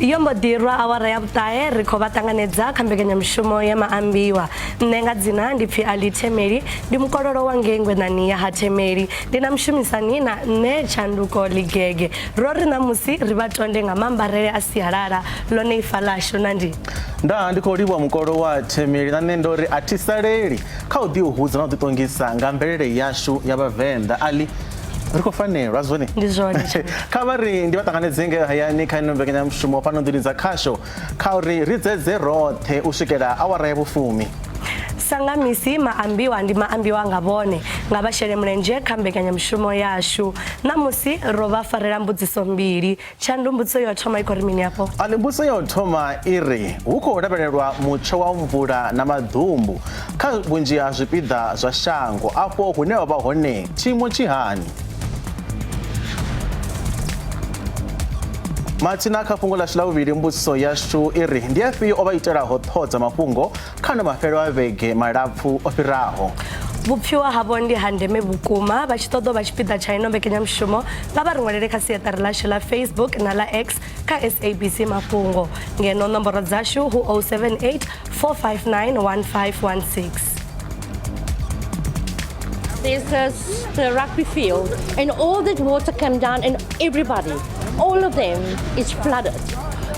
Yombo dirwa awara ya butae rikova tanganedza kambekanya mshumo ya Maambiwa. Nenga dzina ndipfi alitemeri ndi mukororo wa ngengwe nani ya hatemeri. Ndina mshumisani na ne chanduko ligege. Rori na musi ribatonde nga mambarele asiharara lone ifalasho nandi. Nda ndiko libwa mukoro wa temeri na nendori atisaleli kaudi uhuza na utitongisa ngambelele yashu yabavenda ali riko fanero azone ndizone kabari ndibatanganezenge hayani kaino mbekenya mshumo pano ndiriza kasho kauri rizeze rothe ushikela awara yabufumi sangamisi Maambiwa ndi Maambiwa ngabone ngabashere mlenje kambekanya mshumo yashu namusi roba farera mbudziso mbiri chandu mbutso yothoma ikorimini yapo ali mbutso yothoma iri uko udabelelwa mucho wa mvula na madhumbu kha bunji ya zwipida zwa shango apo kunewa bahone chimo chihani Matina kafungula shilawubiri mbutso yashu iri ndiyafi obayitela hothoza mafhungo khano mafelo avege malapfu ofiraho Bupfiwa habondi handeme bukuma bachitodo bachipida chaino bekenya mshumo babaringwelele khasiyeta rilashe la Facebook na la X ka SABC Mafhungo ngeno nomboro zashu hu 078 459 1516 There's the rugby field and all that water came down and everybody, all of them is flooded.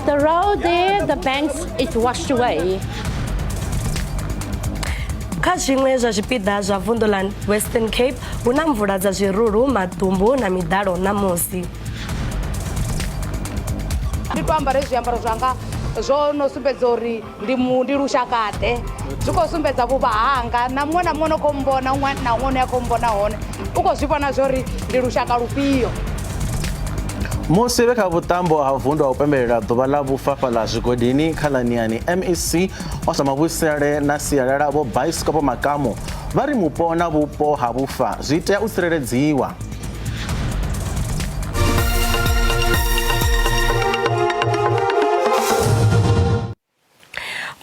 The road there, the banks, it washed away. Kazimwe za zwipida zwa Vundoland Western Cape una mvula za zwiruru matumbu na midalo na mosi. Ndipambare zviambaro zvanga zvono sumbedza uri ndi rushakate zviko sumbedza vuvahanga namwe namwe kombona umwe na umwe yakombona hone uko zvipana zvori ndi rushaka rupiyo Musi veka vutambo havundwa upembelela dhoba la vufafa la zvigodini khalaniani MEC wasamavusele na siyalala vo bicycle makamu vari mupo na vupo havufa zwitea u tsireledziwa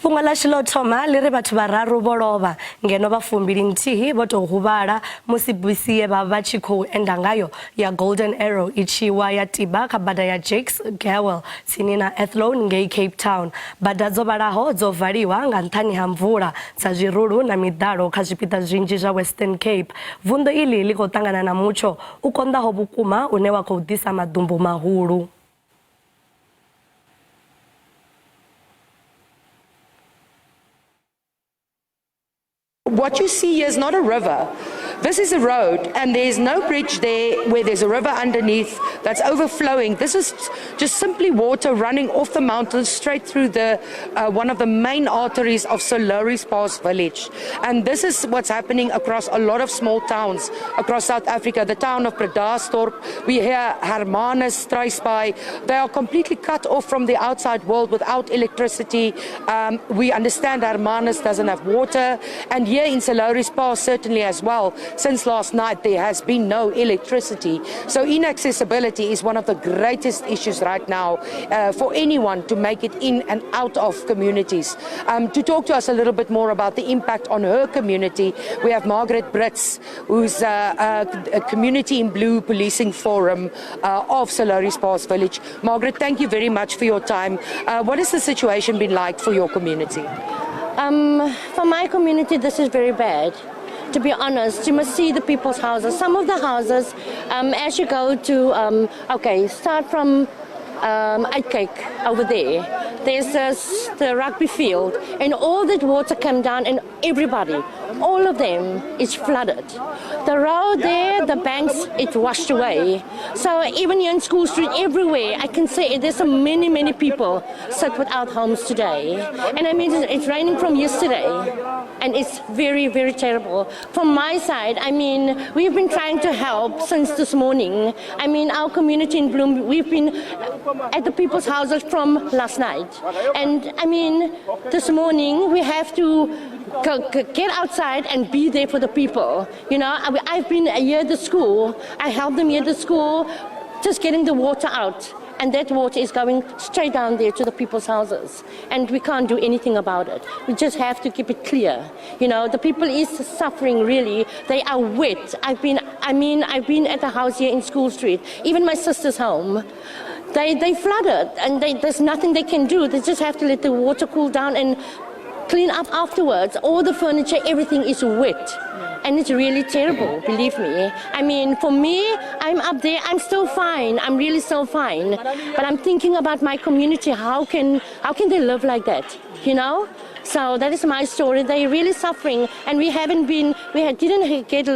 Funga la shilo thoma le re batho bararu bolova ngeno bafumbili ntihi boto hubala musi busiye ba chiko enda ngayo ya Golden Arrow ichiwa ya tiba kabada ya Jakes Gawel sinina Athlone ngei Cape Town badadzo balaho zovaliwa nga nthani ha mvula za zwirulu na midalo kha zwipida zwinji zwa Western Cape vundo ili liko tangana na mucho ukonda ho bukuma une wa khou disa madumbu mahulu What you see here is not a river. This is a road, and there's no bridge there where there's a river underneath that's overflowing. This is just simply water running off the mountain straight through the one of the main arteries of Soloris Pass village. And this is what's happening across a lot of small towns across South Africa. The town of Bredasdorp, we hear Hermanus, Struisbaai. They are completely cut off from the outside world without electricity. We understand Hermanus doesn't have water, and here in Soloris Pass certainly as well. Since last night, there has been no electricity. So inaccessibility is one of the greatest issues right now for anyone to make it in and out of communities. To talk to us a little bit more about the impact on her community, we have Margaret Brits, who's a Community in Blue Policing Forum of Soloris Pass Village. Margaret, thank you very much for your time. What has the situation been like for your community? For my community, this is very bad. To be honest, you must see the people's houses. Some of the houses, as you go to, start from Uitkyk over there. There's the rugby field, and all that water came down, and everybody, all of them, is flooded. The road there, the banks, it washed away. So even here in School Street, everywhere, I can say there's so many people sit without homes today. And I mean, it's raining from yesterday, and it's very, very terrible. From my side, I mean, we've been trying to help since this morning. I mean, our community in Bloem, we've been at the people's houses from last night. And I mean, this morning we have to get outside and be there for the people. You know, I've been here at the school. I helped them here at the school, just getting the water out. And that water is going straight down there to the people's houses. And we can't do anything about it. We just have to keep it clear. You know, the people is suffering really. They are wet. I've been at the house here in School Street, even my sister's home. they flooded, and there's nothing they can do. They just have to let the water cool down and clean up afterwards. All the furniture, everything is wet. And it's really terrible, believe me. I mean, for me, I'm up there, I'm still fine. I'm really still fine. But I'm thinking about my community. How can they live like that, you know? So that is my story. They're really suffering, and we didn't get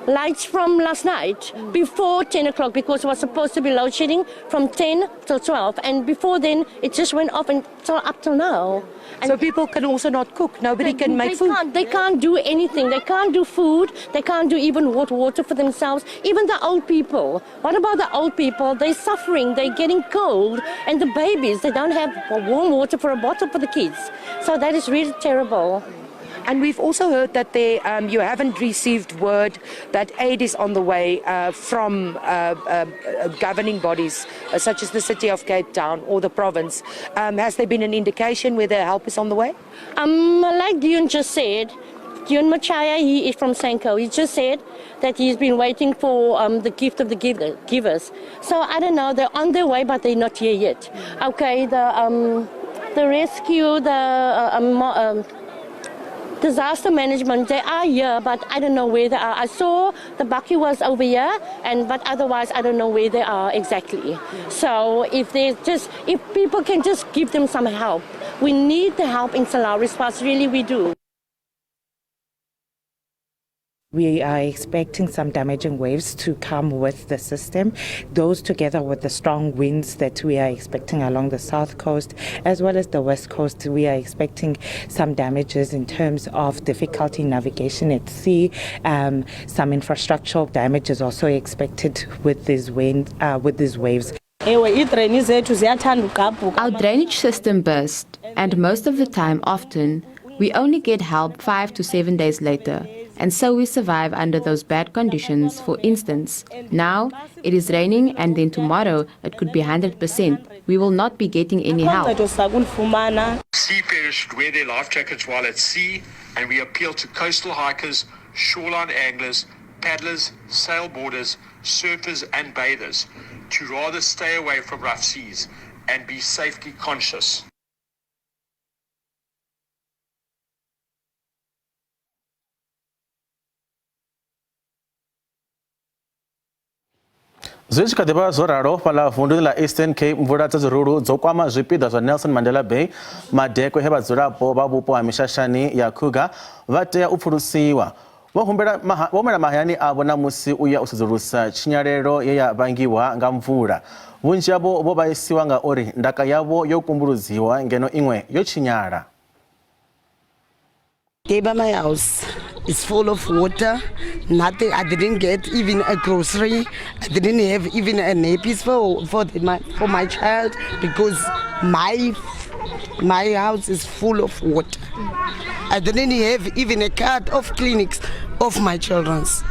lights from last night before 10 o'clock because it was supposed to be load shedding from 10 till 12. And before then, it just went off until up till now. And so people can also not cook. Nobody can make food. They can't do anything. They can't do food. They can't do even water for themselves. Even the old people. What about the old people? They're suffering. They're getting cold. And the babies, they don't have warm water for a bottle for the kids. So that is really terrible. And we've also heard that you haven't received word that aid is on the way from governing bodies such as the City of Cape Town or the province. Has there been an indication whether help is on the way? Like Dion just said, Dion Machaya, he is from Sanko. He just said that he's been waiting for the gift of the givers. So I don't know, they're on their way, but they're not here yet. Okay, the rescue, disaster management, they are here, but I don't know where they are. I saw the bakkie was over here, but otherwise I don't know where they are exactly. So if people can just give them some help. We need the help in Salaris Pass, really we do. We are expecting some damaging waves to come with the system. Those together with the strong winds that we are expecting along the south coast as well as the west coast, we are expecting some damages in terms of difficulty in navigation at sea. Some infrastructural damage is also expected with these waves. Our drainage system burst, and most of the time, often, we only get help 5 to 7 days later. And so we survive under those bad conditions. For instance, now it is raining and then tomorrow it could be 100%. We will not be getting any help. Seafarers should wear their life jackets while at sea, and we appeal to coastal hikers, shoreline anglers, paddlers, sailboarders, surfers and bathers to rather stay away from rough seas and be safety conscious. Zwi tshi kha ḓi vha zwo ralo fhaḽa vunḓuni ḽa Eastern Cape, mvula dza zwirulu dzo kwama zwipiḓa zwa Nelson Mandela Bay. Madekwe he vhadzulapo vha vhupo ha mishashani ya Kruger vha tea u pfulusiwa. Vho humela mahayani avho na musi u ya u sedzulusa tshinyalelo ye ya vhangiwa nga mvula. Vhunzhi havho vho vhaisiwa nga uri ndaka yavho yo kumbuludziwa ngeno iṅwe yo tshinyala. My house is full of water. Nothing. I didn't get even a grocery. I didn't have even a nappies for my child because my house is full of water. I didn't have even a card of clinics of my children's.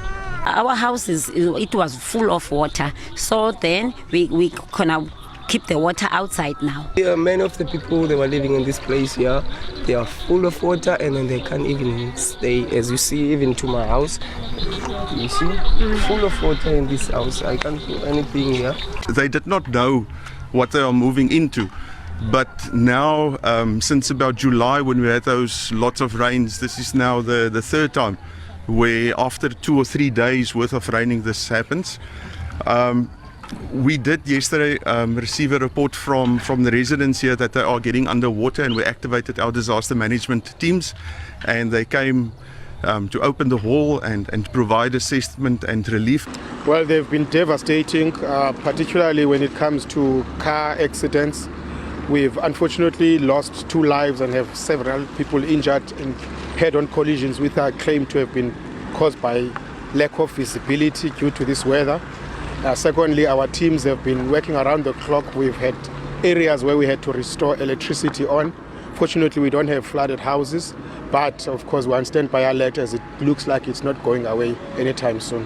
Our house it was full of water. So then we gonna keep the water outside now. Yeah, many of the people that were living in this place here, they are full of water and then they can't even stay. As you see, even to my house, you see, full of water in this house. I can't do anything here. They did not know what they are moving into. But now, since about July, when we had those lots of rains, this is now the third time where after 2 or 3 days worth of raining this happens. We did yesterday receive a report from the residents here that they are getting underwater, and we activated our disaster management teams, and they came to open the hall and provide assessment and relief. Well, they've been devastating, particularly when it comes to car accidents. We've unfortunately lost 2 lives and have several people injured in head-on collisions which are claimed to have been caused by lack of visibility due to this weather. Secondly, our teams have been working around the clock. We've had areas where we had to restore electricity on. Fortunately, we don't have flooded houses, but of course we're on standby alert as it looks like it's not going away anytime soon.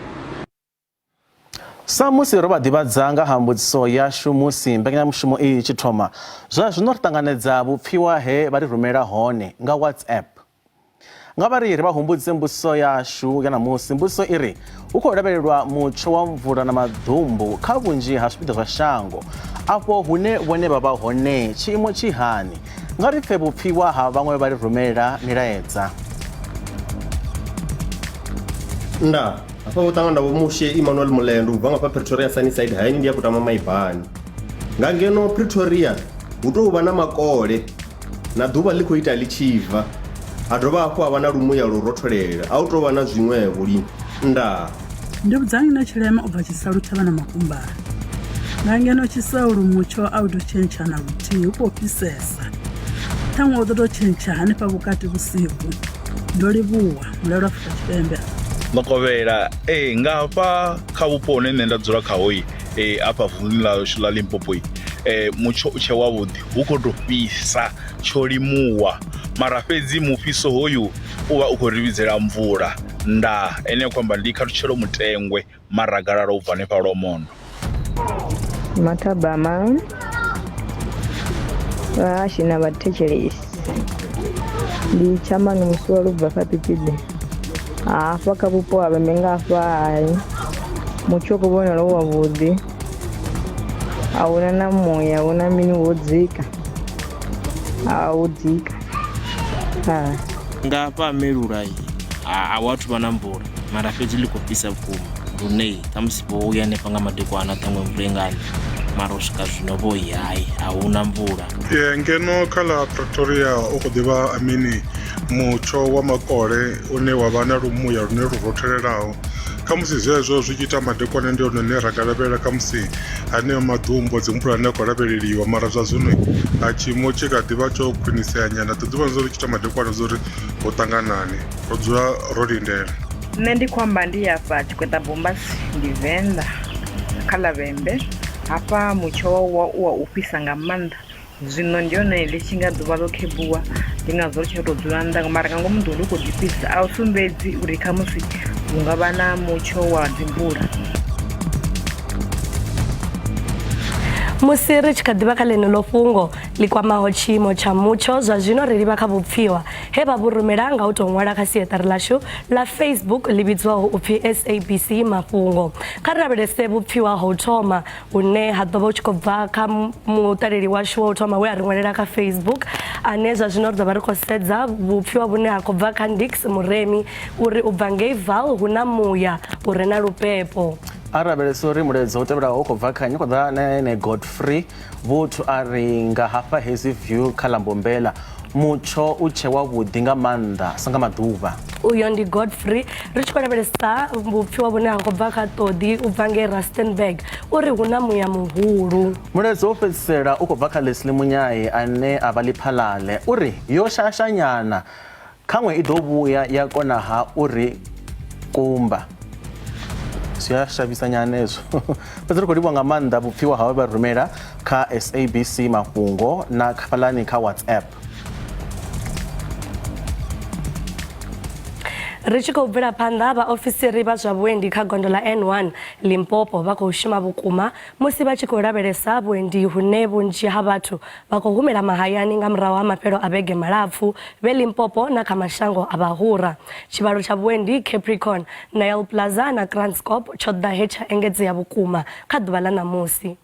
Sa musi ro vha ḓivhadza nga ha mbudziso yashu musi mbekanyamushumo iyi tshi thoma, zwa zwino ri ṱanganedza vhupfiwa he vha ri rumela hone nga WhatsApp. nga vha ri ri vha humbudze mbudziso yashu ya namusi. Mbudziso iri u khou lavhelelwa mutsho wa mvula na maḓumbu kha vhunzhi ha zwipiḓa zwa shango afho hune vhone vha vha hone tshiimo tshi hani. Nga ri pfe vhupfiwa ha vhaṅwe vha ri rumela milaedza. Nda afha u ṱangana vho mushe Emmanuel Mulendo u bva nga Pretoria Sunnyside hayani ndi ya kutama maibani. Nga ngeno Pretoria hu tou vha na makole na ḓuvha ḽi khou ita ḽi tshi bva ha dovha hafhu ha vha na lumuya lu rotholela a u tou vha na zwiṅwevho lini. Nda ndi vhudzani na tshilema u bva Tshisalu Thavha na Makumbara. Nga ngeno Tshisaulu mutsho a u tou tshentsha na luthihi hu khou fhisesa ṱhaṅwe u ḓo tou tshentsha hanefha vhukati vhusiku. Ndo livhuwa Mulalo Afrika Tshipembe. Makovhela nga hafha kha vhupo hune nṋe nda dzula khaho afha vunḓuni ḽashu ḽa Limpopo mutsho u tshe wavhuḓi hu khou tou fhisa tsho limuwa mara fhedzi mufhiso hoyu u vha u khou ri vhidzela mvula. Nda ene ya khou amba ndi khathutshelo mutengwe maragalalo u bva hanefha Lwamondo. Mathabama vhahashi na vhathetshelesi ndi chamani musi wa lubva kha pipide hafha kha vhupo ha vheme nga hafha mutsho u khou vhonala u wavhuḓi a huna na muya huna mini wo dzika a u dzika nga hafha Melula a wathu vha na mvula mara fhedzi ḽi khou fhisa vhukuma lune ṱhamusi vho uya hanefha nga madekwana ṱhaṅwe mvula ingani mara u swika zwino vho hayi a huna mvula. Ngeno kha ḽa Pretoria u khou ḓivha amini mutsho wa makole une wa vha na lumuya lune lu rothelelaho kha musi zwezwo zwi tshi ita madekwana ndi hone ra nga lavhelela kha musi haneyo maḓumbo dzi mvula ane a khou lavheleliwa mara zwa zwino a tshiimo tshi kha ḓivha tsho khwinisea nyana ḓuvha zwo ri tshi ita madekwana zwo ri ho ṱanganani ro dzula ro lindela. Nṋe ndi khou amba ndi hafha Tshikweta Bombasi ndi Venḓa kha Ḽavhembe hafha mutsho wa u fhisa nga maanḓa zwino ndi hone ḽi tshi nga ḓuvha ḽo khebuwa ndi ngazwo ri tshi tou dzula nnḓa mara nga ngomu ḓuvha ḽi khou ḓifhisa a u sumbedzi uri kha musi hu nga vha na mutsho wa dzimvula. Musi ri tshi kha ḓivha kha ḽeneḽo fhungo ḽi kwamaho tshiimo tsha mutsho zwa zwino ri livha kha vhupfiwa he vha vhurumela nga u tou ṅwala kha siaṱari ḽashu ḽa Facebook ḽi vhidzwaho upfhi SABC Mafhungo. Kha ri lavhelese vhupfiwa ha u thoma hune ha ḓo vha u tshi khou bva kha muṱaleli washu wa u thoma we a ri ṅwalela kha Facebook ane zwa zwino ri ḓo vha ri khou sedza vhupfiwa vhune ha khou bva kha Ndix Muremi uri u bva ngei Val hu na muya u re na lupepo. Arabelesa uri mulaedza u tevhelaho u khou bva kha nyiko dza ene Godfrey vhuthu a ri nga hafha Hazy View kha Lambombela mutsho u tshe wavhuḓi nga maanḓa sa nga maḓuvha. Uyo ndi Godfrey ri tshi khou lavhelesa vhupfiwa vhune ha khou bva kha Ṱoḓi u bva ngei Rustenburg uri hu na muya muhulu. Mulaedza u fhedzisela u khou bva kha Leslie Munyayi ane a vha Ḽiphalale uri yo shashanyana khaṅwe i ḓo vhuya ya konaha uri kumba. Ya shavisa nyana ezwo fhedzi ri khou livhuwa nga maanḓa vhupfiwa hawe vha rumela kha SABC Mafhungo na khaḽani kha WhatsApp. Ri tshi khou bvela phanḓa vhaofisiri vha zwa vhuendi kha gondo ḽa N1 Limpopo vha khou shuma vhukuma musi vha tshi khou lavhelesa vhuendi hune vhunzhi ha vhathu vha khou humela mahayani nga murahu ha mafhelo a vhege malapfu vhe Limpopo na kha mashango a vhahura. Tshivhalo tsha vhuendi Capricorn, Nile Plaza na Transcorp tsho ḓahe tsha engedzea vhukuma kha ḓuvha ḽa ṋamusi.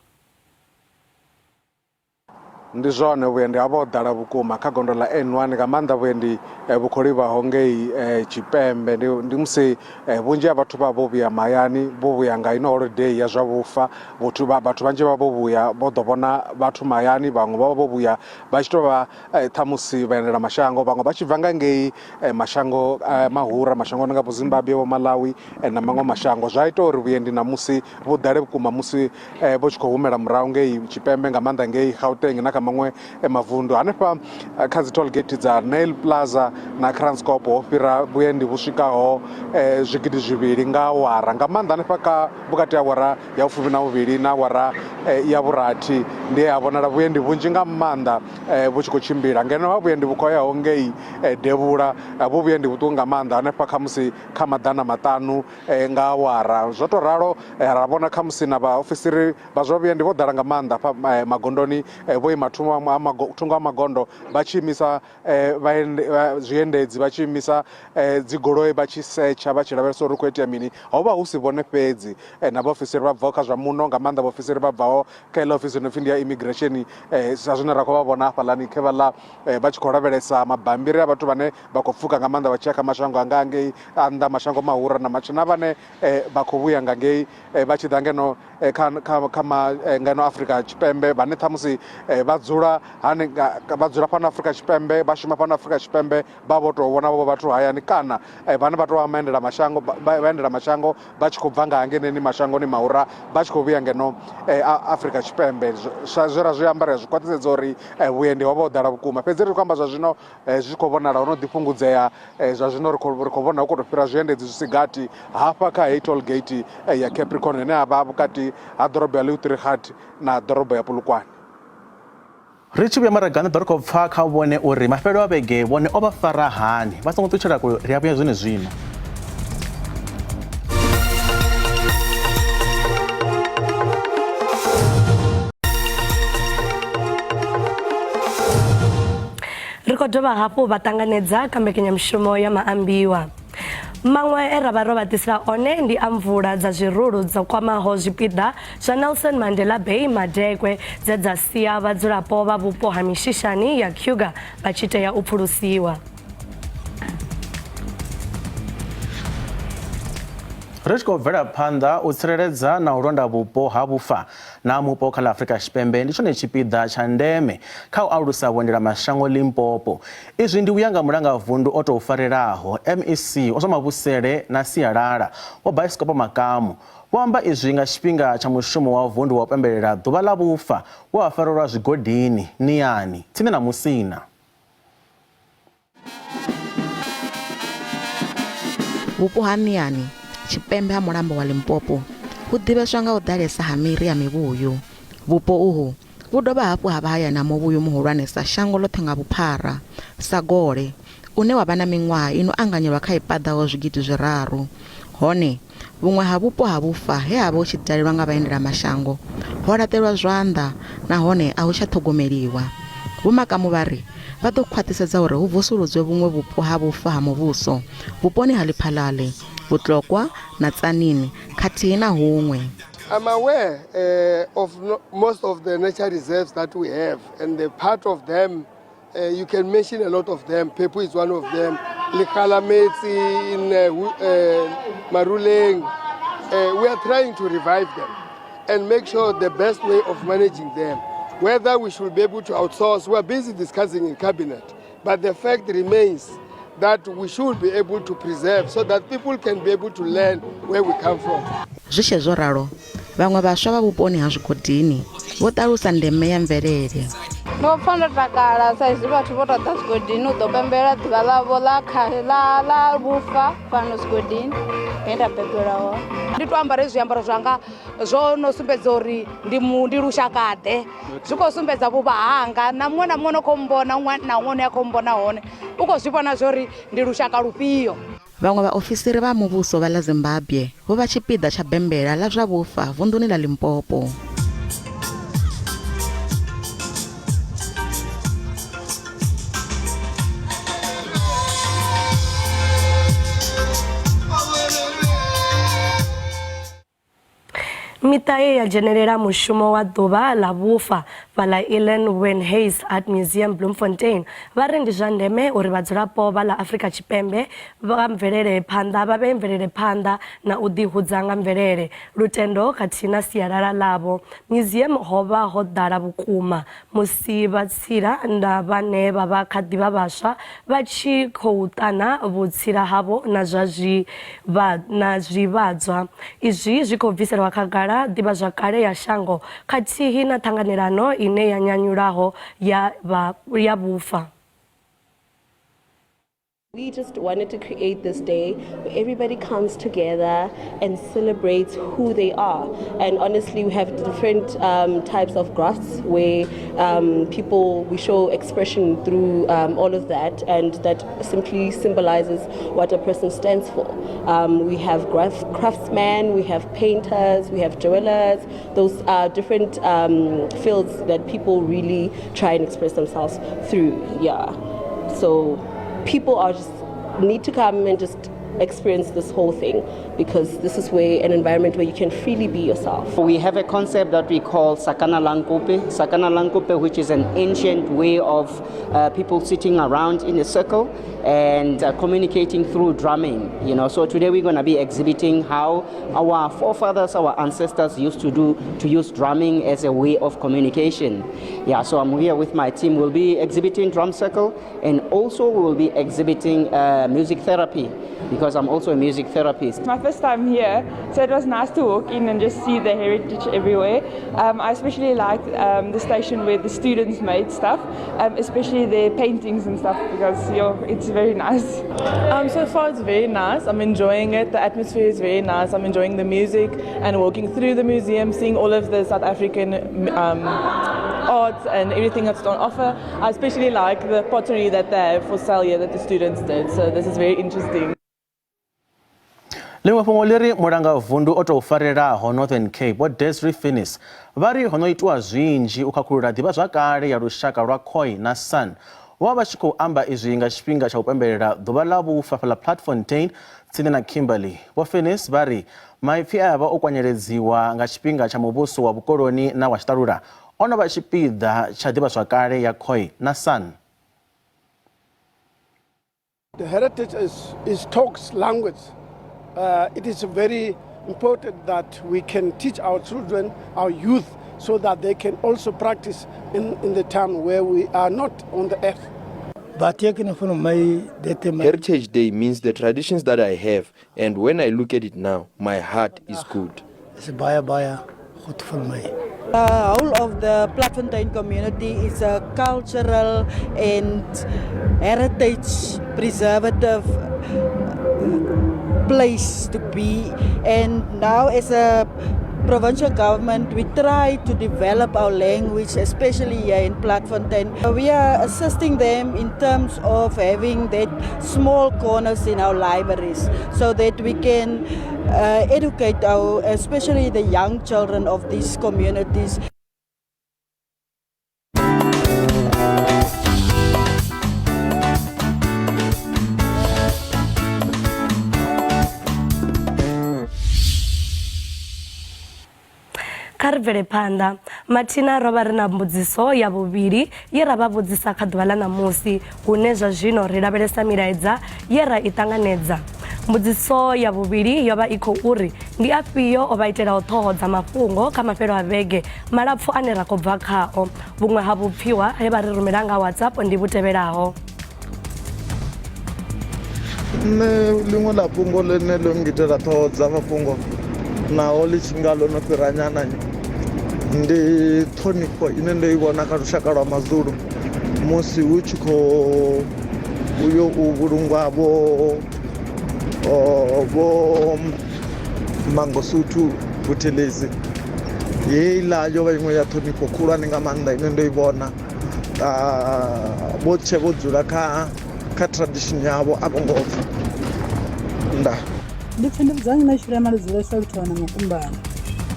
Ndi zwone vhuendi ha vho ḓala vhukuma kha gondo ḽa N1 nga maanḓa vhuendi vhu khou livhaho ngei Tshipembe ndi musi vhunzhi ha vhathu vha vho vhuya mahayani vho vhuya nga ino holiday ya zwa vhufa vhathu vhanzhi vha vho vhuya vho ḓo vhona vhathu mahayani vhaṅwe vha vho vhuya vha tshi tou vha ṱhamusi vhaendela mashango vhaṅwe vha tshi bva nga ngei mashango mahura mashango nga vho Zimbabwe vho Malawi na maṅwe mashango zwa ita uri vhuendi na musi vhu ḓale vhukuma musi vho tshi khou humela murahu ngei Tshipembe nga maanḓa ngei Gauteng na maṅwe mavundu hanefha kha dzi tollgate dza Nile Plaza na Transcorp ho fhira vhuendi vhu swikaho zwigidi zwivhili nga awara nga maanḓa hanefha kha vhukati ha awara ya 12 na awara ya vhurathi ndi ha vhonala vhuendi vhunzhi nga maanḓa vhu tshi khou tshimbila ngeno ha vhuendi vhu khou yaho ngei Devhula vhu vhuendi vhuṱuku nga maanḓa hanefha kha musi kha maḓana maṱanu nga awara zwo to ralo ra vhona kha musi na vhaofisiri vha zwa vhuendi vho ḓala nga maanḓa magondoni vho ima thungo ha magondo vha tshi imisa zwiendedzi vha tshi imisa dzigoloi vha tshi setsha vha tshi lavhelesa uri hu khou itea mini ho vha hu si vhone fhedzi na vhaofisiri vha bvaho kha zwa muno nga maanḓa vhaofisiri vha bvaho kha iḽa ofisiri no pfi ndi ya immigration sa zwine ra khou vha vhona hafhaḽani khe vhaḽa vha tshi khou lavhelesa mabambiri a vhathu vhane vha khou pfuka nga maanḓa vha tshi ya kha mashango anga angei a nnḓa mashango mahura na matshina vhane vha khou vhuya nga ngei vha tshi ḓa ngeno ngeno Afrika Tshipembe vhane ṱhamusi vha dzula fhano Afrika Tshipembe vha shuma fhano Afrika Tshipembe vha vho tou vhona vho vhathu hayani kana vhane vha tou vha maendela mashango vha tshi khou bva nga hangeneni mashangoni mahura vha tshi khou vhuya ngeno Afrika Tshipembe zwera zwi ambara zwi khwaṱhisedza uri vhuendi ho vha ho ḓala vhukuma fhedzi ri khou amba zwa zwino zwi khou vhonala ho no ḓifhungudzea zwa zwino ri khou vhona hu khou tou fhira zwiendedzi zwi si gathi hafha kha heyi toll gate ya Capricorn ine ha vha vhukati ha ḓorobo ya Liutrichard na ḓorobo ya Polokwane. ri tshi vhuya maragani ḓo ri khou pfha kha vhone uri mafhelo a vhege vhone o vha fara hani vha songo ṱutshela kule ri a vhuya zwone zwino. Ri khou dovha hafhu vha ṱanganedza kha mbekanyamushumo ya Maambiwa. Maṅwe ra vha ro vha ḓisela one ndi a mvula dza zwirulu dza kwamaho zwipiḓa zwa Nelson Mandela Bay Madekwe dza sia vhadzulapo vha vhupo ha mishishani ya Kruger vha tshi tea u pfulusiwa. Ri tshi khou bvela phanḓa u tsireledza na u londa vhupo ha vhufa na mupo kha ḽa Afrika Tshipembe ndi tshone tshipiḓa tsha ndeme kha u alusa vhuendela mashango Limpopo. Izwi ndi uya nga mulangavundu o tou farelaho MEC o zwa mavhusele na sialala wa Biskopo Makamu vho amba izwi nga tshifhinga tsha mushumo wa vundu wa u pembelela ḓuvha ḽa vhufa wa farelwa zwigodini Niyani tsini na Musina. Vhupo ha Niyani Tshipembe ha mulambo wa Limpopo hu ḓivheswa nga u ḓalesa ha miri ya mivhuyu. Vhupo uhu vhu dovha hafhu ha vha hayani ha muvhuyu muhulwanesa shango ḽoṱhe nga vhuphara sa Gole une wa vha na miṅwaha ino anganyelwa kha ipaḓaho zwigidi zwiraru. Hone vhuṅwe ha vhupo ha vhufa he ha vha hu tshi dalelwa nga vhaendela mashango ho laṱelwa zwanḓa nahone a hu tsha ṱhogomeliwa. Vho Makamu vha ri vha ḓo khwaṱhisedza uri hu vusuludzwe vhuṅwe vhupo ha vhufa ha muvhuso vhuponi ha Lephalale, Butlokwa na Tsanini khathihi na huṅwe. I'm aware of most of the nature reserves that we have, and the part of them, you can mention a lot of them. Pepu is one of them. Likalametsi in Maruleng. We are trying to revive them and make sure the best way of managing them. Whether we should be able to outsource, we are busy discussing in cabinet, but the fact remains that we should be able to preserve so that people can be able to learn where we come from. Zwishe zwo ralo vhaṅwe vhaswa vha vhuponi ha zwigodini vho ṱalusa ndeme ya mvelele. Ndo pfa ndo takala sa izwi vhathu vho tou ḓa zwigodini u ḓo pembelela ḓuvha ḽavho ḽa vhufa fhano zwigodini he nda bebelwa hone. Ndi to ambara zwiambaro zwanga zwo no sumbedza uri ndi lushakade zwi khou sumbedza vhuvha hanga na muṅwe na muṅwe no khou mbona na ṅwana ya khou mbona hone u khou zwi vhona zwori ndi lushaka lufhio. Vhaṅwe vhaofisiri vha muvhuso vha ḽa Zimbabwe vho vha tshipiḓa tsha bembela ḽa zwa vhufa vunḓuni ḽa Limpopo. Miṱa ye ya dzhenelela mushumo wa ḓuvha ḽa vhufa fhaḽa Ellen Wenhase Art Museum Bloemfontein vha ri ndi zwa ndeme uri vhadzulapo vha ḽa Afrika Tshipembe vha mvelele phanḓa vha vhe mvelele phanḓa na u ḓihudza nga mvelele lutendo khathihi na sialala ḽavho. Museum ho vha ho ḓala vhukuma musi vhatsila nda vhane vha vha kha ḓi vha vhaswa vha tshi khou ṱana vhutsila havho na zwa zwivhadzwa. Izwi zwi khou bviselwa khagala ḓivha zwakale ya shango khathihi na ṱhanganelano ine ya nyanyulaho ya vhufa. We just wanted to create this day where everybody comes together and celebrates who they are. And honestly, we have different types of crafts where we show expression through all of that, and that simply symbolizes what a person stands for. We have craftsmen, we have painters, we have jewelers. Those are different fields that people really try and express themselves through. Yeah. So people need to come and just experience this whole thing, because this is an environment where you can freely be yourself. We have a concept that we call Sakana Lankope, which is an ancient way of people sitting around in a circle and communicating through drumming. So today we're going to be exhibiting how our forefathers, our ancestors used to use drumming as a way of communication. Yeah, so I'm here with my team. We'll be exhibiting drum circle, and also we will be exhibiting music therapy, because I'm also a music therapist. It's my first time here, so it was nice to walk in and just see the heritage everywhere. I especially liked the station where the students made stuff, especially their paintings and stuff, because it's very nice. So far it's very nice. I'm enjoying it. The atmosphere is very nice. I'm enjoying the music and walking through the museum, seeing all of the South African arts and everything that's on offer. I especially like the pottery that they have for sale here that the students did. So this is very interesting. Limwe fhungo leri mulanga vundu o tou farelaho Northern Cape wa Desiree Finis vari hono itwa zwinzhi u khakhulula ḓivha zwakale ya lushaka lwa Khoi na San wa vha tshi khou amba izwi nga tshifhinga tsha u pembelela ḓuvha ḽa vhufa fhaḽa Platfontein tsini na Kimberley. Vho Finis vari maipfi a vha o kwanyeledziwa nga tshifhinga tsha muvhuso wa vhukoloni na wa tshiṱalula ono vha tshipiḓa tsha ḓivha zwakale ya Khoi na San. The heritage is talks language. It is very important that we can teach our children, our youth, so that they can also practice in the town where we are not on the earth. Heritage Day means the traditions that I have, and when I look at it now, my heart is good. Whole of the Platfontein community is a cultural and heritage preservative place to be, and now as a provincial government we try to develop our language, especially here in Platfontein. We are assisting them in terms of having that small corners in our libraries so that we can educate especially the young children of these communities. Kha ri bvele phanḓa, Mathina ro vha ri na mbudziso ya vhuvhili ye ra vha vhudzisa kha ḓuvha ḽa ṋamusi hune zwa zwino ri lavhelesa milaedza ye ra I ṱanganedza. Mbudziso ya vhuvhili yo vha I khou uri ndi afhio o vha itelaho ṱhoho dza mafhungo kha mafhelo a vhege malapfu ane ra khou bva khao. Vhuṅwe ha vhupfiwa he vha ri rumela nga WhatsApp ndi vhu tevhelaho. Nṋe ḽiṅwe ḽa fhungo ḽine ḽo ngitela ṱhoho dza mafhungo naho ḽi tshi nga ḽo no fhira nyana ndi ṱhonifho ine ndo I vhona kha lushaka lwa maZulu musi hu tshi khou uyo u vhulungwa vho Mangosuthu Buthelezi. Heiḽa yo vha iṅwe ya ṱhonifho khulwane nga maanḓa ine ndo I vhona vho tshe vho dzula kha tradition yavho a vho ngo bva. Ndaa. Ndi pfhi ndi dzanyi na tshilema ḽi dzulesa luthiwa na makumbani.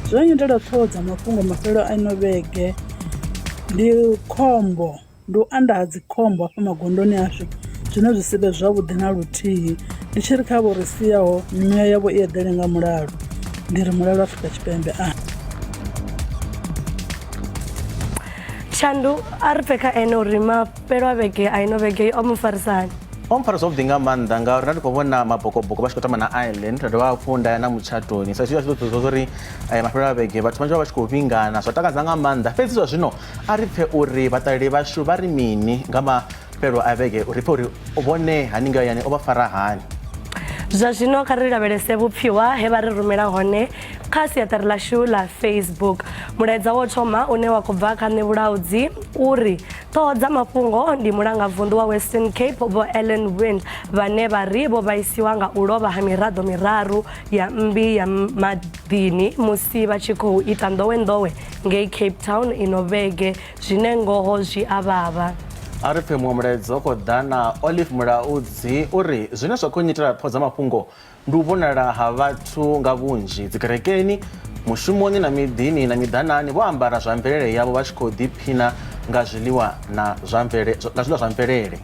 Zwo nyitela ṱhoho dza mafhungo mafhelo a ino vhege ndi khombo, ndi u anda ha dzikhombo hafha magondoni ashu zwine zwi si vhe zwavhuḓi na luthihi. Ndi tshi ri kha vho ri siaho mimuya yavho I eḓele nga mulalo. Ndi ri mulalo Afrika Tshipembe Shandu a ri pfe kha ene uri mafhelo a vhege a ino vhege o mufarisani. O mpfarisa zwavhuḓi nga maanḓa ngauri na ndi khou vhona mabokoboko vha tshi khou tamba na Ireland ra dovha hafhu nda ya na mutshatoni sa zwi tshi ḓo uri mafhelo a vhege vhathu vhanzhi vha tshi khou vhingana zwa takadza nga maanḓa. Fhedzi zwa zwino a ri pfe uri vhaṱaleli vhashu vha ri mini nga mafhelo a vhege uri pfe uri vhone haningayani o vha fara hani. zwa zwino kha ri lavhelese vhupfiwa he vha ri rumela hone kha siaṱari ḽashu ḽa Facebook. Mulaedza wo thoma une wa khou bva kha nṋe Vhulaudzi uri ṱhoho dza mafhungo ndi mulangavunḓu wa Western Cape Vho Ellen Wind vhane vha ri vho vhaisiwa nga u lovha ha miraḓo miraru ya mmbi ya maḓini musi vha tshi khou ita nḓowenḓowe ngei Cape Town ino vhege zwine ngoho zwi a vhavha. A ri pfhe muṅwe mulaedza u khou ḓa na Olive Mulaudzi uri zwine zwa khou nyitela ṱhoho dza mafhungo ndi u vhonala ha vhathu nga vhunzhi dzikerekeni, mushumoni na miḓini na miḓanani vho ambara zwa mvelele yavho vha tshi khou ḓiphina nga zwiḽiwa zwa mvelele.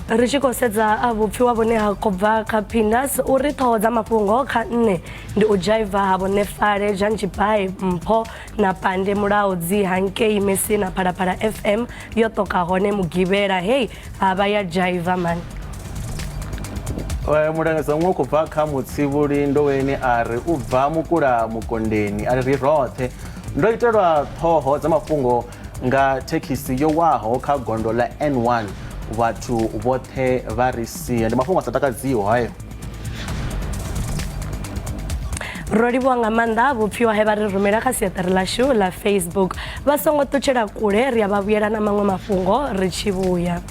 Ri tshi khou sedza vhupfiwa vhune ha khou bva kha Pindus uri ṱhoho dza mafhungo kha nṋe ndi u dzhaiva ha vho Nefale, Janjibai, Mpho na Pande Mulaudzi hangei Messi na Phalaphala FM yo ṱoka hone Mugivhela hei havha ya dzhaiva man. Mulangeza muṅwe khou bva kha Mutsivhuli Ndoweni a ri u bva Mukula Mukondeni a ri roṱhe ndo itelwa ṱhoho dza mafhungo nga thekhisi yo waho kha gondo ḽa N1 vhathu vhoṱhe vha ri sia ndi mafhungo a sa takadziho hayo. Ro livhuwa nga maanḓa vhupfiwa he vha ri rumela kha siaṱari ḽashu ḽa Facebook vha songo ṱutshela kule ri a vha vhuyela na maṅwe mafhungo ri tshi vhuya.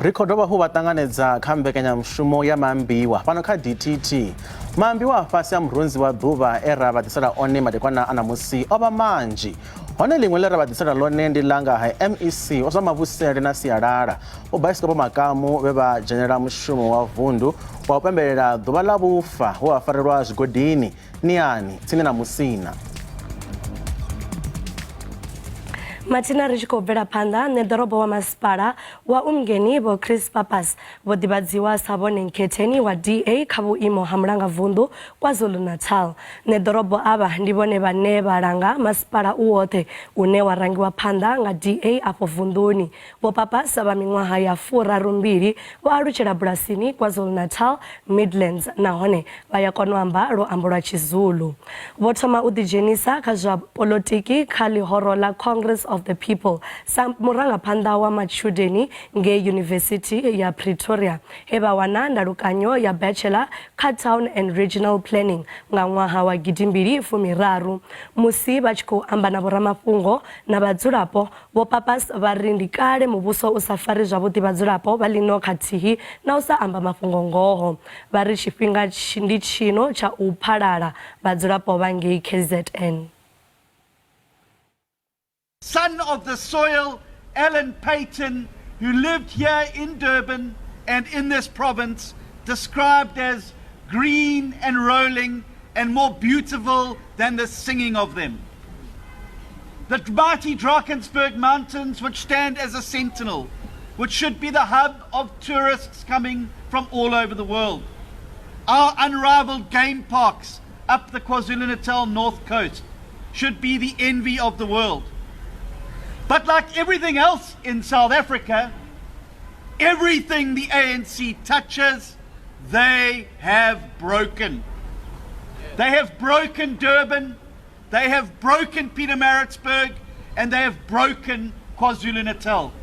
Ri khou dovha vha ṱanganedza kha mbekanyamushumo ya Maambiwa fhano kha DTT. Maambiwa fhasi ha murunzi wa ḓuvha e ra vha ḓisela one madekwana a namusi o vha manzhi. Hone ḽiṅwe ḽe ra vha ḓisela ḽone ndi ḽa nga ha MEC o zwa mavusele na sialala vho Bicycle Makamu vhe vha dzhenela mushumo wa vundu wa u pembelela ḓuvha ḽa vhufa ho farelwa zwigodini Niani tsini na Musina. Mathina ri tshi khou bvela phanḓa nṋe ḓorobo wa masipala wa Umngeni vho Chris Papas vho ḓivhadziwa sa vhone nkhetheni wa DA kha vhuimo ha mulangavunḓu KwaZulu-Natal. Nṋe ḓorobo avha ndi vhone vhane vha langa masipala u woṱhe une wa rangiwa phanḓa nga DA afho vunḓuni. Vho Papas vha miṅwaha ya 42 vho alutshela bulasini KwaZulu-Natal Midlands nahone vha ya kona u amba luambo lwa TsiZulu. Vho thoma u ḓidzhenisa kha zwa polotiki kha ḽihoro ḽa Congress of the People sa murangaphanḓa wa matshudeni ngei Yunivesithi ya Pretoria he vha wana ndalukanyo ya Bachelor kha Town and Regional Planning nga ṅwaha wa 2013 musi vha tshi khou amba na vhoramafhungo na vhadzulapo. Vho Papas vha ri ndi kale muvhuso u sa fari zwavhuḓi vhadzulapo vha ḽino khathihi na u sa amba mafhungo ngoho. Vha ri tshifhinga ndi tshino tsha u phalala vhadzulapo vha ngei KZN. Son of the soil, Alan Payton, who lived here in Durban and in this province, described as green and rolling and more beautiful than the singing of them. The mighty Drakensberg Mountains, which stand as a sentinel, which should be the hub of tourists coming from all over the world. Our unrivaled game parks up the KwaZulu-Natal North Coast should be the envy of the world. But like everything else in South Africa, everything the ANC touches, they have broken. They have broken Durban, they have broken Pietermaritzburg, and they have broken KwaZulu-Natal.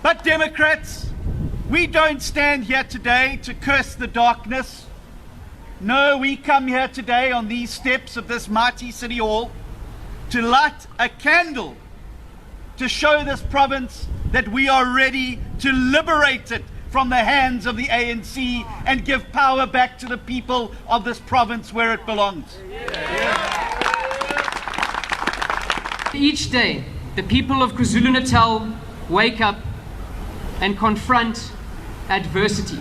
But Democrats, we don't stand here today to curse the darkness. No, we come here today on these steps of this mighty City Hall to light a candle to show this province that we are ready to liberate it from the hands of the ANC and give power back to the people of this province where it belongs. Each day, the people of KwaZulu-Natal wake up and confront adversity.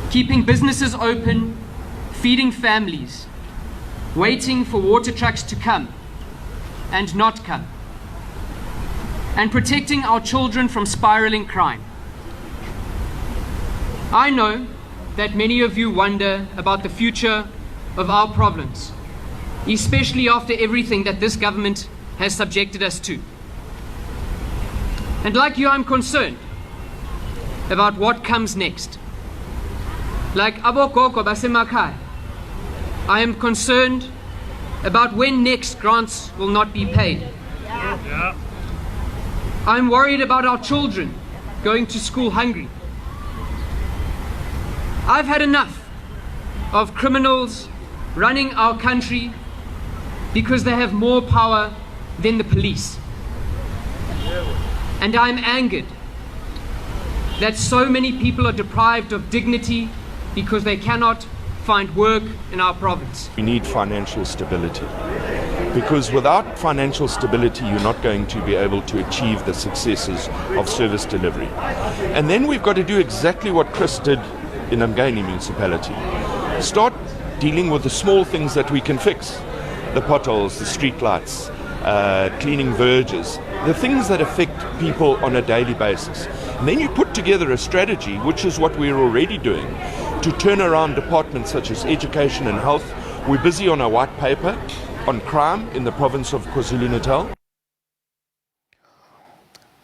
Keeping businesses open, feeding families, waiting for water trucks to come and not come, and protecting our children from spiraling crime. I know that many of you wonder about the future of our province, especially after everything that this government has subjected us to. And like you, I'm concerned about what comes next. Like Abokoko Basemakai, I am concerned about when next grants will not be paid. I'm worried about our children going to school hungry. I've had enough of criminals running our country because they have more power than the police. And I'm angered that so many people are deprived of dignity because they cannot find work in our province. We need financial stability, because without financial stability you're not going to be able to achieve the successes of service delivery. And then we've got to do exactly what Chris did in Mgani municipality. Start dealing with the small things that we can fix. The potholes, the street lights, cleaning verges, the things that affect people on a daily basis. And then you put together a strategy, which is what we're already doing, to turn around departments such as education and health. We're busy on a white paper on crime in the province of KwaZulu-Natal.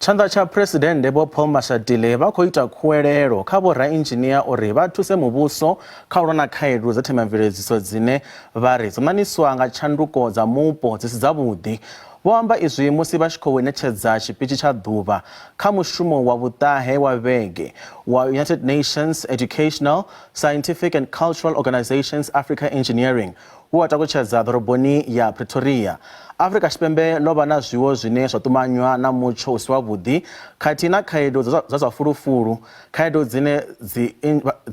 Tshanḓa tsha President Bo Paul Mashatile vha khou ita khuwelelo kha vho ra-inzhinia uri vha thuse muvhuso kha u lwa na khaedu dza themamveledziso dzine vha ri dzo ṋaniswa nga tshanduko dza mupo dzi si dzavhuḓi. Vho amba izwi musi vha tshi khou ṋetshedza tshipitshi tsha ḓuvha kha mushumo wa vhuṱahe wa vhege wa United Nations Educational, Scientific and Cultural Organizations Africa Engineering hu wa takutshedza ḓoroboni ya Pretoria. Afrika Tshipembe ḽo vha na zwiwo zwine zwa ṱumanywa na mutsho u si wavhuḓi khathihi na khaedu dza zwa fulufulu, khaedu dzine dzi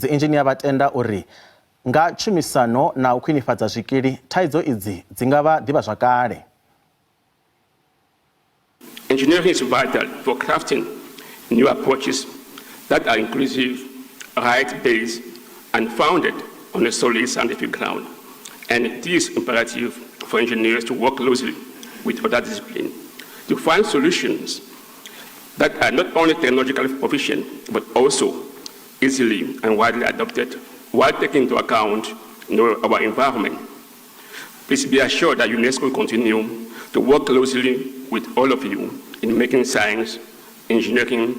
inzhinia vha tenda uri nga tshumisano na u khwinifhadza zwikili thaidzo idzi dzi nga vha ḓivhazwakale. Engineering is vital for crafting new approaches that are inclusive, right-based, and founded on a solid scientific ground. And it is imperative for engineers to work closely with other disciplines to find solutions that are not only technologically proficient, but also easily and widely adopted while taking into account our environment. Please be assured that UNESCO will continue to work closely with all of you in making science, engineering,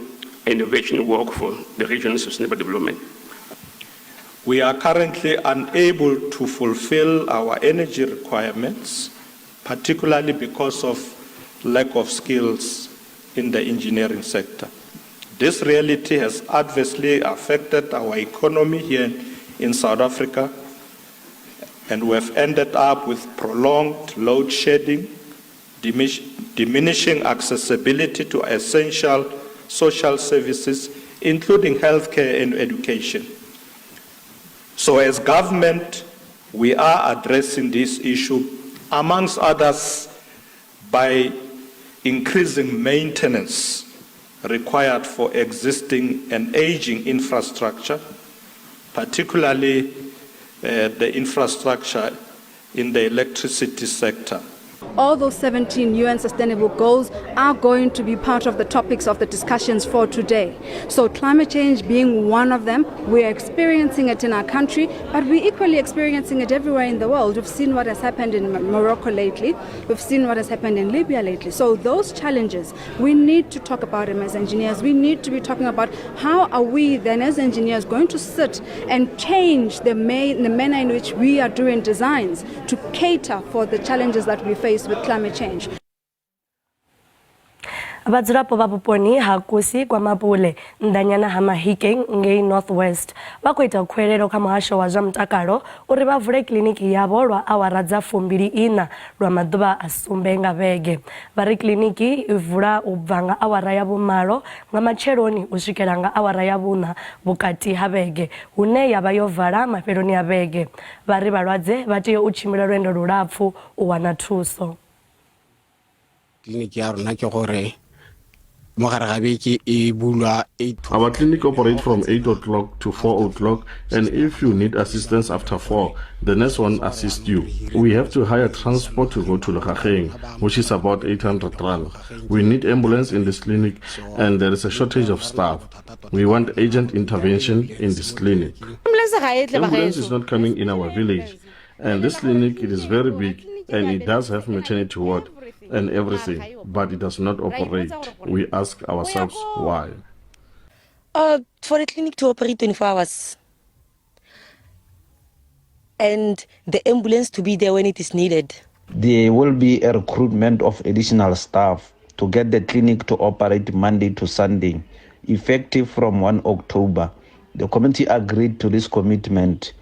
and innovation work for the region's sustainable development. We are currently unable to fulfill our energy requirements, particularly because of lack of skills in the engineering sector. This reality has adversely affected our economy here in South Africa, and we have ended up with prolonged load shedding, diminishing accessibility to essential social services, including healthcare and education. So as government, we are addressing this issue, amongst others, by increasing maintenance required for existing and aging infrastructure, particularly the infrastructure in the electricity sector. All those 17 UN Sustainable Goals are going to be part of the topics of the discussions for today. So climate change being one of them, we are experiencing it in our country, but we're equally experiencing it everywhere in the world. We've seen what has happened in Morocco lately. We've seen what has happened in Libya lately. So those challenges, we need to talk about them as engineers. We need to be talking about how are we then as engineers going to sit and change the manner in which we are doing designs to cater for the challenges that we face with climate change. Vhadzulapo vha vhuponi ha Kusi kwa Mapule ndanyana ha Mahikeng ngei Northwest vha khou ita khuwelelo kha muhasho wa zwa mutakalo uri vha vule kiliniki yavho lwa awara dza 24 lwa maḓuvha a sumbe nga vhege. Vha ri kiliniki i vula u bva nga awara ya vhumalo nga matsheloni u swikela nga awara ya vhuna vhukati ha vhege hune yavha yo vala mafheloni a vhege. Vha ri vhalwadze vha tea u tshimbila lwendo lulapfu u wana thuso. Kiliniki ya rona ke gore Our clinic operates from 8 o'clock to 4 o'clock, and if you need assistance after 4, the nurse won't assist you. We have to hire transport to go to Lekgakgeng, which is about 800 rand. We need ambulance in this clinic, and there is a shortage of staff. We want urgent intervention in this clinic. Ambulance is not coming in our village, And this clinic, it is very big, and it does have maternity ward and everything, but it does not operate. We ask ourselves why. For a clinic to operate 24 hours and the ambulance to be there when it is needed. There will be a recruitment of additional staff to get the clinic to operate Monday to Sunday, effective from 1 October. The committee agreed to this commitment.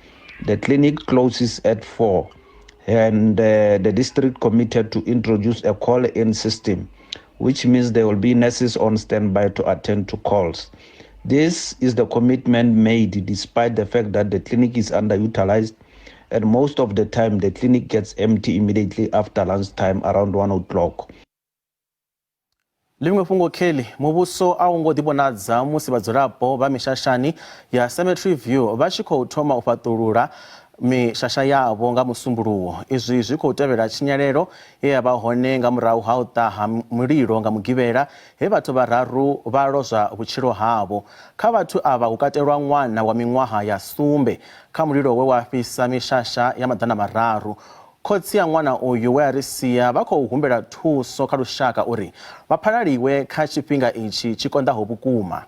The clinic closes at 4, and the district committed to introduce a call-in system, which means there will be nurses on standby to attend to calls. This is the commitment made despite the fact that the clinic is underutilized, and most of the time the clinic gets empty immediately after lunchtime around 1 o'clock. Limwe Mafhungo Kelly mubuso aungo dibonadza musi badzulapo ba mishashani ya Cemetery View ba tshi khou thoma u fhaṱulula mishasha yavho nga musumbuluwo. Izwi zwi khou tevhela tshinyalelo ye ya vha hone nga murahu ha u ṱaha mulilo nga Mugivhela he vhathu vhararu vha lozwa vhutshilo havho. Kha vhathu ava hu katelwa ṅwana wa miṅwaha ya sumbe kha mulilo we wa fhisa mishasha ya maḓana mararu. Khotsi ya ṅwana uyu we a ri sia vha khou humbela thuso kha lushaka uri vha phalaliwe kha tshifhinga itshi tshi konḓaho vhukuma.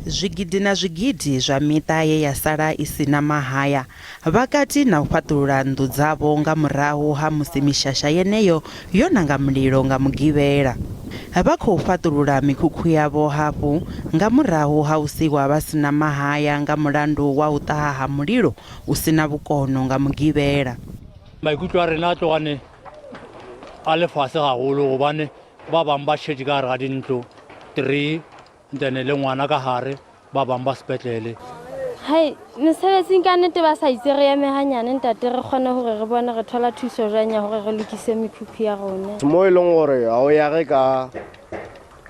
Zwigidi na zwigidi zwa miṱa ye ya sala isina mahaya vhakati na u fhaṱulula nnḓu dzavho nga murahu ha musi mishasha yeneyo yo nanga mulilo nga Mugivhela. Vha khou fhaṱulula mikhukhu yavho hafhu nga murahu ha u siwa vha sina mahaya nga mulandu wa u ṱaha ha mulilo u sina vhukono nga Mugivhela. Maikutlo a rena a tlogane a le fase gagolo gobane ba bang ba šetše ka gare ga dintlo 3 ntene le ngwana ka gare ba bang ba sepetlele. Hai mesebetsing ka nnete ba sa itse re eme hanyane ntate re kgone hore re bone re thola thuso jwanya hore re lokise mekhukhu ya rona. Mo e leng gore a o ya ge ka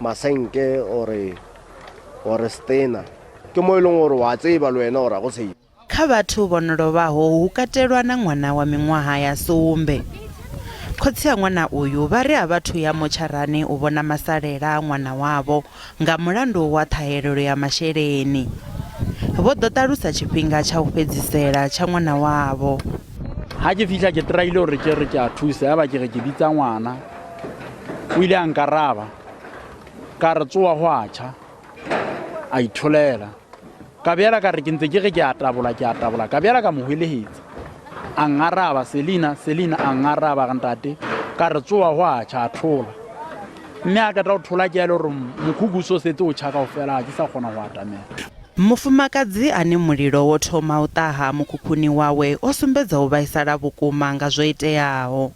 masenke ore stena ke mo e leng gore wa tseba le wena ora go tshei. Kha vhathu vhono lovhaho hu katelwa na ṅwana wa miṅwaha ya sumbe. Khotsi ya ṅwana uyu vha ri a vhathu ya motsharani u vhona masalela ṅwana wavho nga mulandu wa ṱhahelelo ya masheleni. Vho ḓo ṱalusa tshifhinga tsha u fhedzisela tsha ṅwana wavho. Ha ke fihla ke traile hore ke re ke a thusa ya ba ke re ke bitsa ngwana o ile a nkaraba ka re tsoa go a tšha a itholela ka bjala ka re ke ntse ke re ke a tabola ka bjala ka mo hwelehetsa a ngaraba Selina a ngaraba ga ntate ka re tsoa go a tšha a thola mme a ka tla go thola ke ya le gore mokhukhu so setse o tšha kaofela ke sa kgona go atamela. Mufumakadzi ane mulilo wo thoma u ṱaha mukhukhuni wawe o sumbedza u vhaisala vhukuma nga zwo iteaho.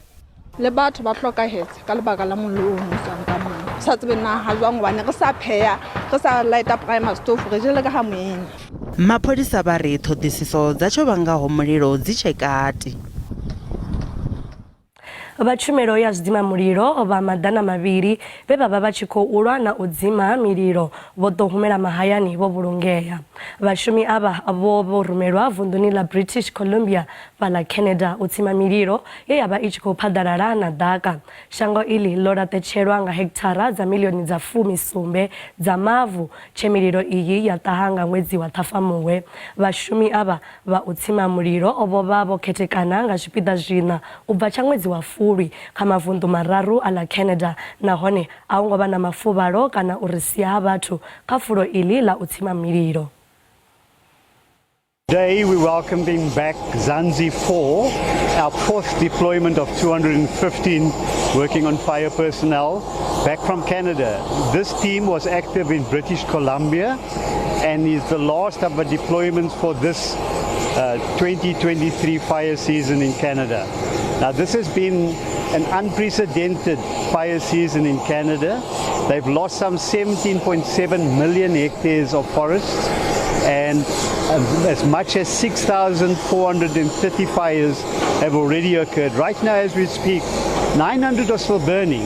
Le batho ba hlokahetse ka lebaka la mollo o mosang ka mona sa tsebe na ha jwang gobane re sa pheya re sa lighta primer stove re jele ka ha moeng. Mapholisa ba re ṱhoḓisiso dza tsho vhangaho mulilo dzi tshe kati. Vhatshumelo ya zwidzima mulilo vha maḓana mavhili vhe vha vha vha tshi khou lwa na u dzima mililo vho ḓo humela mahayani vho vhulungea. Vhashumi ava vho rumelwa vunḓuni la British Columbia fhaḽa Canada u tsima mililo ye ya vha i tshi khou phaḓalala na ḓaka. Shango iḽi ḽo laṱetshelwa nga hekithara dza miḽioni dza 17 dza mavu tshe mililo iyi ya ṱaha nga ṅwedzi wa Ṱhafamuhwe. Vhashumi ava vha u tsima mulilo vho vha vho khethekana nga zwipiḓa zwiṋa u bva tsha ṅwedzi wa kha mavunḓu mararu a ḽa Canada nahone a hu ngo vha na mafuvhalo kana u ri sia ha vhathu kha fulo iḽi ḽa u tsima mililo. Today we welcoming back Zanzi 4, our fourth deployment of 215 working on fire personnel back from Canada. This team was active in British Columbia and is the last of the deployments for this 2023 fire season in Canada. Now this has been an unprecedented fire season in Canada. They've lost some 17.7 million hectares of forests and as much as 6,430 fires have already occurred. Right now as we speak, 900 are still burning.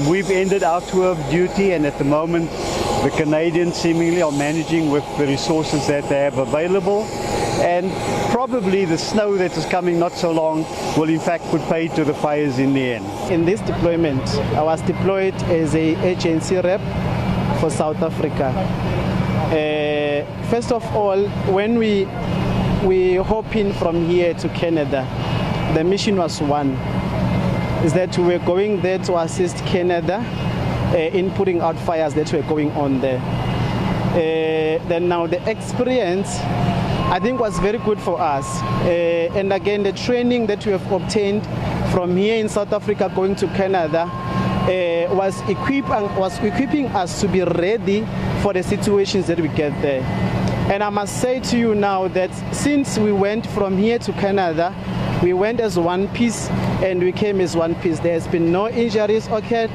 We've ended our tour of duty and at the moment the Canadians seemingly are managing with the resources that they have available. And probably the snow that is coming not so long will in fact put paid to the fires in the end. In this deployment, I was deployed as a agency rep for South Africa. First of all, when we we're hoping from here to Canada. The mission was one, is that we're going there to assist Canada in putting out fires that were going on there. Then now the experience, I think, was very good for us. And again, the training that we have obtained from here in South Africa going to Canada was equipping us to be ready for the situations that we get there. And I must say to you now that since we went from here to Canada, we went as one piece and we came as one piece. There has been no injuries occurred.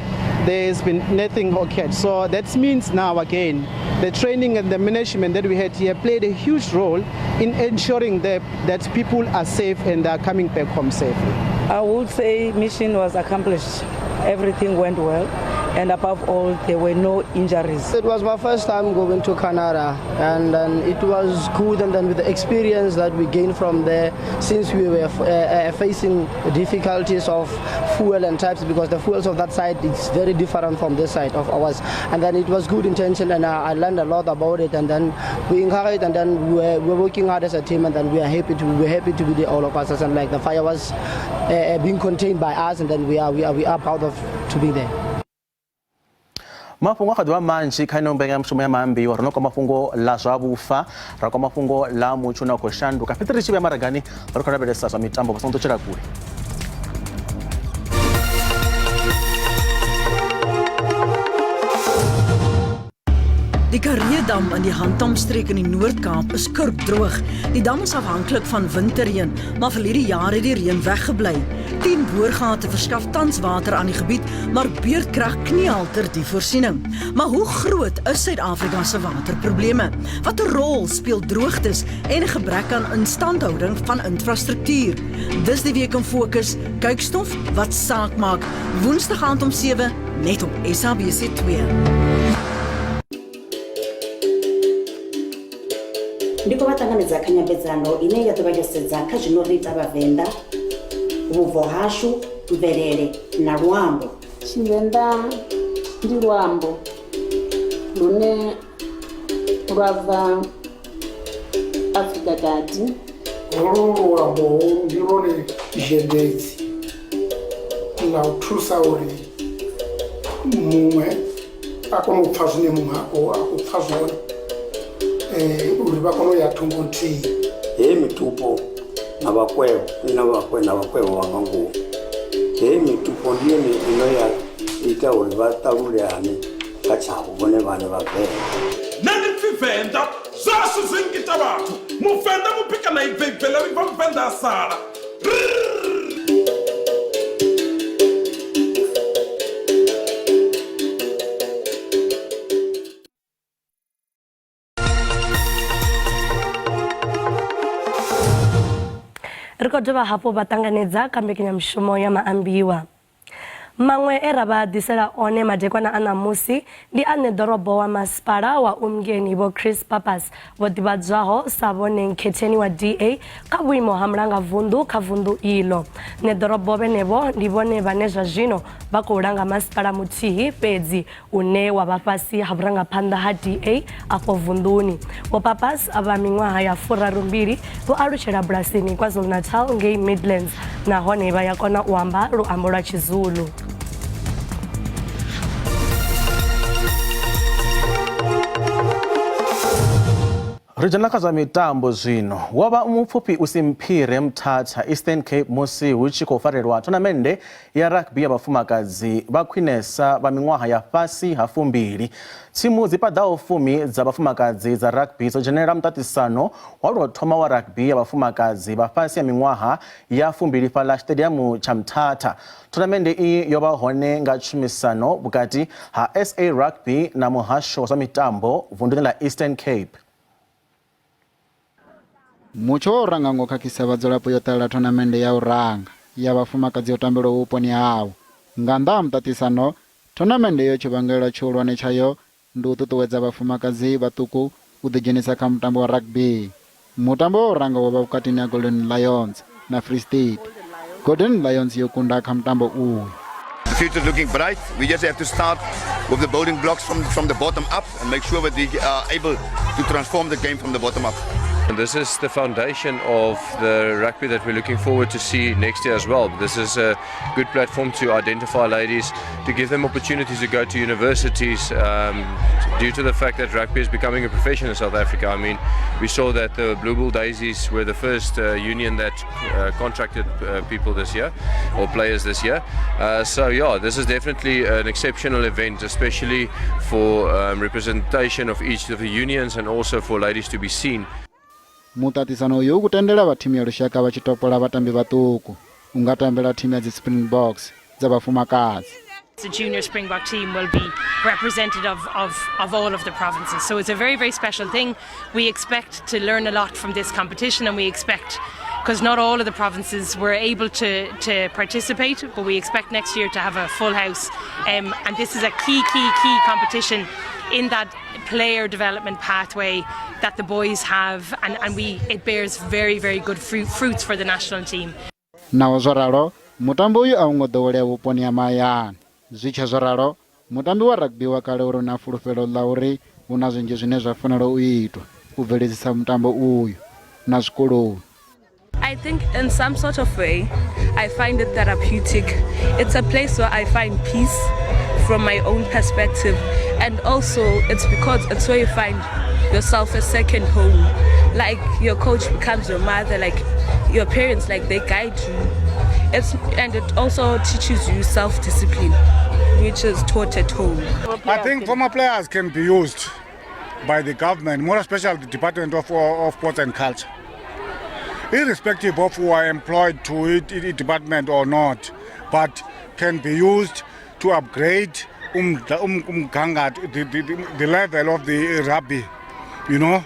There has been nothing occurred. So that means now again, the training and the management that we had here played a huge role in ensuring that people are safe and are coming back home safely. I would say mission was accomplished. Everything went well, and above all, there were no injuries. It was my first time going to Canada, and it was good. And then with the experience that we gained from there, since we were facing difficulties of fuel and types, because the fuels of that side is very different from this side of ours. And then it was good intention, and I learned a lot about it. And then we encouraged, and then we're working hard as a team, and then we are happy to be there, all of us. And like the fire was being contained by us, and then we are proud of to be there. Mafhungo a manji kha ino mbeka mshumo ya Maambiwa ro no kwa mafhungo la zwa vhufa ra kwa mafhungo la mutsho na khou shanduka fhedzi ri tshi vha maragani ri khou lavhelesa zwa mitambo songo ṱutshela kule. Die Karoo-dam in die Handtamstreek in die Noord-Kaap is kurkdroog. Die dam is afhanklik van winterreën, maar verlede jaar het die reën weggebly. 10 boorgate verskaf tans water aan die gebied, maar beurtkrag kniehalter die voorsiening. Maar hoe groot is Suid-Afrika se waterprobleme? Watter rol speel droogtes en 'n gebrek aan instandhouding van infrastruktuur? Dis die week in fokus, kykstof wat saak maak. Woensdag aand om 7 net op SABC 2. Ndiko vatanganidza kanyambedzano ine ya tovhakesedza kha zwino ri ita vhavenḓa, vhubvo hashu, mvelele na luambo. Tshivenḓa ndi luambo lune lwa bva Afrika kati. Holu luambo ndi lwone zhendedzi ḽa u thusa uri muṅwe a kone u pfha zwine muṅwe a khou pfha zwone. Uri vha kone u ya thungo nthihi. Hei mitupo na vhakwevho na vhakwevho vha nga ngomu. Hei mitupo ndi yone ino ya ita uri vha ṱaluleane kha tshavho vhone vhane vha Venḓa. Nṋe ndi pfhi Venḓa zwashu zwi ngita vhathu. Muvenḓa mupika na ibvela ri bva Muvenḓa a sala. Ri khou dovha hafhu vha ṱanganedza kha mbekanyamushumo ya Maambiwa. Maṅwe e ra vha ḓisela one madekwana a ṋamusi ndi ane ḓorobo wa masipala wa Umgeni vho Chris Papas vho ḓivhadzwaho sa vhone nkhetheni wa DA kha vhuimo ha mulangavunḓu kha vunḓu iḽo. Ṋeḓorobo vhenevho ndi vhone vhane zwa zwino vha khou langa masipala muthihi fhedzi une wa vha fhasi ha vhurangaphanḓa ha DA afho vunḓuni. Vho Papas a vha miṅwaha ya 32 vho alutshela bulasini KwaZulu-Natal ngei Midlands nahone vha ya kona u amba luambo lwa Tshizulu. Ri dzhena kha zwa mitambo zwino. Wo vha mupfufhi u si Mphire Mthatha Eastern Cape musi hu tshi khou farelwa thonamennde ya rugby ya vhafumakadzi vha khwinesa vha miṅwaha ya fhasi ha 2. Thimu dzi paḓaho 10 dza vhafumakadzi dza rugby dzo dzhenelela muṱaṱisano wa lwo thoma wa rugby ya vhafumakadzi vha fhasi ya miṅwaha ya 2 fhaḽa stadium tsha Mthatha. Thonamennde iyi yo vha hone nga tshumisano vhukati ha SA Rugby na muhasho wa zwa mitambo vunḓuni ḽa Eastern Cape. Mutsho wa u ranga ngo khakhisa vhadzulapo yo ṱalela thonamennde ya u ranga ya vhafumakadzi yo tambelwaho vhuponi havho. Nga nnḓa ha muṱaṱisano, thonamennde yo tshivhangela tshihulwane tshayo ndi u ṱuṱuwedza vhafumakadzi vhaṱuku u ḓidzhenisa kha mutambo wa rugby. Mutambo wa u ranga wo vha vhukatini ha Golden Lions na Free State. Golden Lions yo kunda kha mutambo uyu. The future is looking bright. We just have to start with the building blocks from the bottom up and make sure that we are able to transform the game from the bottom up. And this is the foundation of the rugby that we're looking forward to see next year as well. This is a good platform to identify ladies, to give them opportunities to go to universities due to the fact that rugby is becoming a profession in South Africa. I mean, we saw that the Blue Bull Daisies were the first union that contracted people this year, or players this year. So yeah, this is definitely an exceptional event, especially for representation of each of the unions and also for ladies to be seen. Mutatisano uyu kutendera va timu ya lushaka vachitopola vatambi vatuku ungatambela timu ya Springboks za vafumakazi. The junior Springbok team will be representative of all of the provinces, so it's a very, very special thing. We expect to learn a lot from this competition, and we expect, because not all of the provinces were able to participate, but we expect next year to have a full house, and this is a key competition in that player development pathway that the boys have, and it bears very, very good fruits for the national team. Na zoralo mutambo uyu aungodowelea vuponi ya mayani. Zwicha zoralo mutambi wa rugby wa kale uri na fulufelo la uri una zwinzhi zwine zwa fanela u itwa u bveledzisa mutambo uyu na zwikoloni. I think in some sort of way I find it therapeutic. It's a place where I find peace from my own perspective, and also it's because it's where you find yourself a second home. Like your coach becomes your mother, like your parents, like they guide you. And it also teaches you self-discipline, which is taught at home. I think former players can be used by the government, more especially the Department of Sports and Culture, irrespective of who are employed to it department or not, but can be used to upgrade the level of the rugby. You know,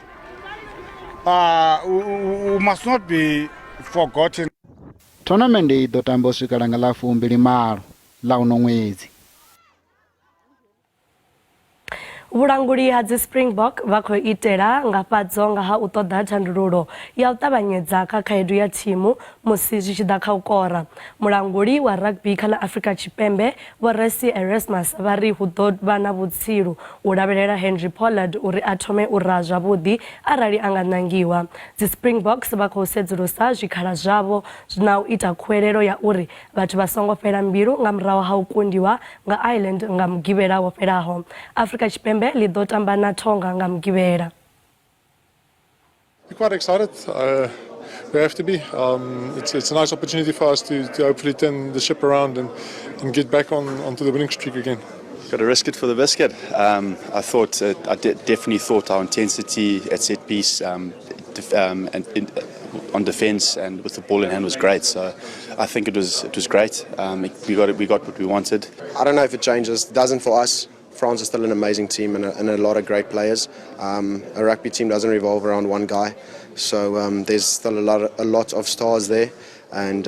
we must not be forgotten. Tournament idotambo swikalanga la 20 la uno mwezi. Vhulanguli ha dzi Springbok vha khou itela nga fhadzo nga ha u ṱoḓa thandululo ya u ṱavhanyedza kha khaedu ya thimu musi zwi tshi ḓa kha u kora. Mulanguli wa rugby kha ḽa Afrika Tshipembe Vho Resi Erasmus vha ri hu ḓo vha na vhutsilu u lavhelela Henry Pollard uri a thome u ra zwavhuḓi arali a nga ṋangiwa. Dzi Springboks vha khou sedzulusa zwikhala zwavho na u ita khuwelelo ya uri vhathu vha songo fhela mbilu nga murahu ha u kundiwa nga Ireland nga mugivhela wo fhelaho. Afrika Tshipembe li ḓo tamba na Tonga nga mugivhela. We're quite excited. We have to be. It's a nice opportunity for us to hopefully turn the ship around and get back onto the winning streak again. Got to risk it for the biscuit. I thought I definitely thought our intensity at set piece on defence and with the ball in hand was great. So I think it was great. We got what we wanted. I don't know if it changes. It doesn't for us. France is still an amazing team and a lot of great players. A rugby team doesn't revolve around one guy, so there's still a lot of stars there, and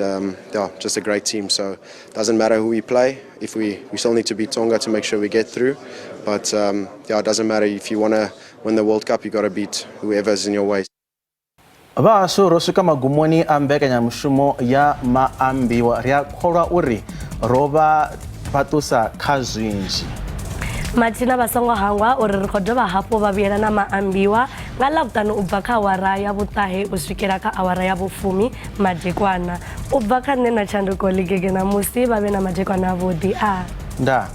just a great team. So it doesn't matter who we play. If we still need to beat Tonga to make sure we get through, but it doesn't matter if you want to win the World Cup, you got to beat whoever's in your way. Vhashu ro swika magumoni a mbekanyamushumo ya Maambiwa ri a kholwa uri ro vha fhaṱusa kha zwinzhi. Mathina vha songo hangwa uri ri khou dovha hafhu vha vhuyela na Maambiwa nga ḽavhuṱanu u bva kha awara ya vhuṱahe u swikela kha awara ya vhufumi madekwana. U bva kha nṋe na Tshanduko Ligege na musi vha vhe na madekwana avhuḓi. Nda.